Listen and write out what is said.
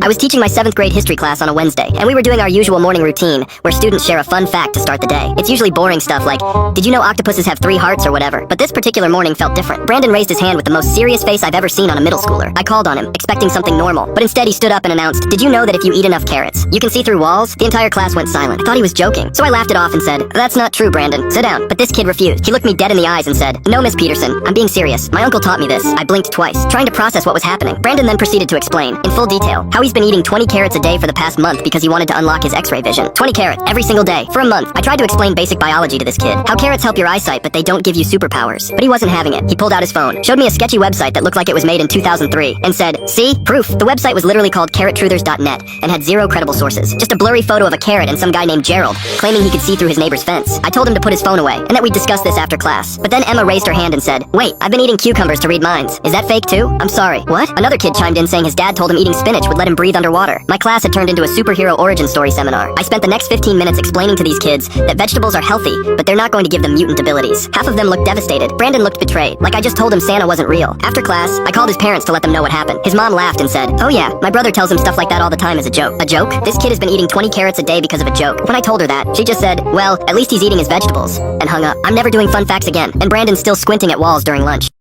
I was teaching my 7th grade history class on a Wednesday, and we were doing our usual morning routine, where students share a fun fact to start the day. It's usually boring stuff like, did you know octopuses have 3 hearts or whatever? But this particular morning felt different. Brandon raised his hand with the most serious face I've ever seen on a middle schooler. I called on him, expecting something normal, but instead he stood up and announced, did you know that if you eat enough carrots, you can see through walls? The entire class went silent. I thought he was joking, so I laughed it off and said, that's not true, Brandon. Sit down. But this kid refused. He looked me dead in the eyes and said, no, Miss Peterson, I'm being serious. My uncle taught me this. I blinked twice, trying to process what was happening. Brandon then proceeded to explain, in full detail, how he's been eating 20 carrots a day for the past month because he wanted to unlock his X-ray vision. 20 carrots every single day for a month. I tried to explain basic biology to this kid, how carrots help your eyesight but they don't give you superpowers. But he wasn't having it. He pulled out his phone, showed me a sketchy website that looked like it was made in 2003, and said, see? Proof. The website was literally called carrottruthers.net and had 0 credible sources. Just a blurry photo of a carrot and some guy named Gerald, claiming he could see through his neighbor's fence. I told him to put his phone away, and that we'd discuss this after class. But then Emma raised her hand and said, wait, I've been eating cucumbers to read minds. Is that fake too? I'm sorry. What? Another kid chimed in saying his dad told him eating spinach would let him breathe underwater. My class had turned into a superhero origin story seminar. I spent the next 15 minutes explaining to these kids that vegetables are healthy, but they're not going to give them mutant abilities. Half of them looked devastated. Brandon looked betrayed, like I just told him Santa wasn't real. After class, I called his parents to let them know what happened. His mom laughed and said, oh yeah, my brother tells him stuff like that all the time as a joke. A joke? This kid has been eating 20 carrots a day because of a joke. When I told her that, she just said, well, at least he's eating his vegetables, and hung up. I'm never doing fun facts again, and Brandon's still squinting at walls during lunch.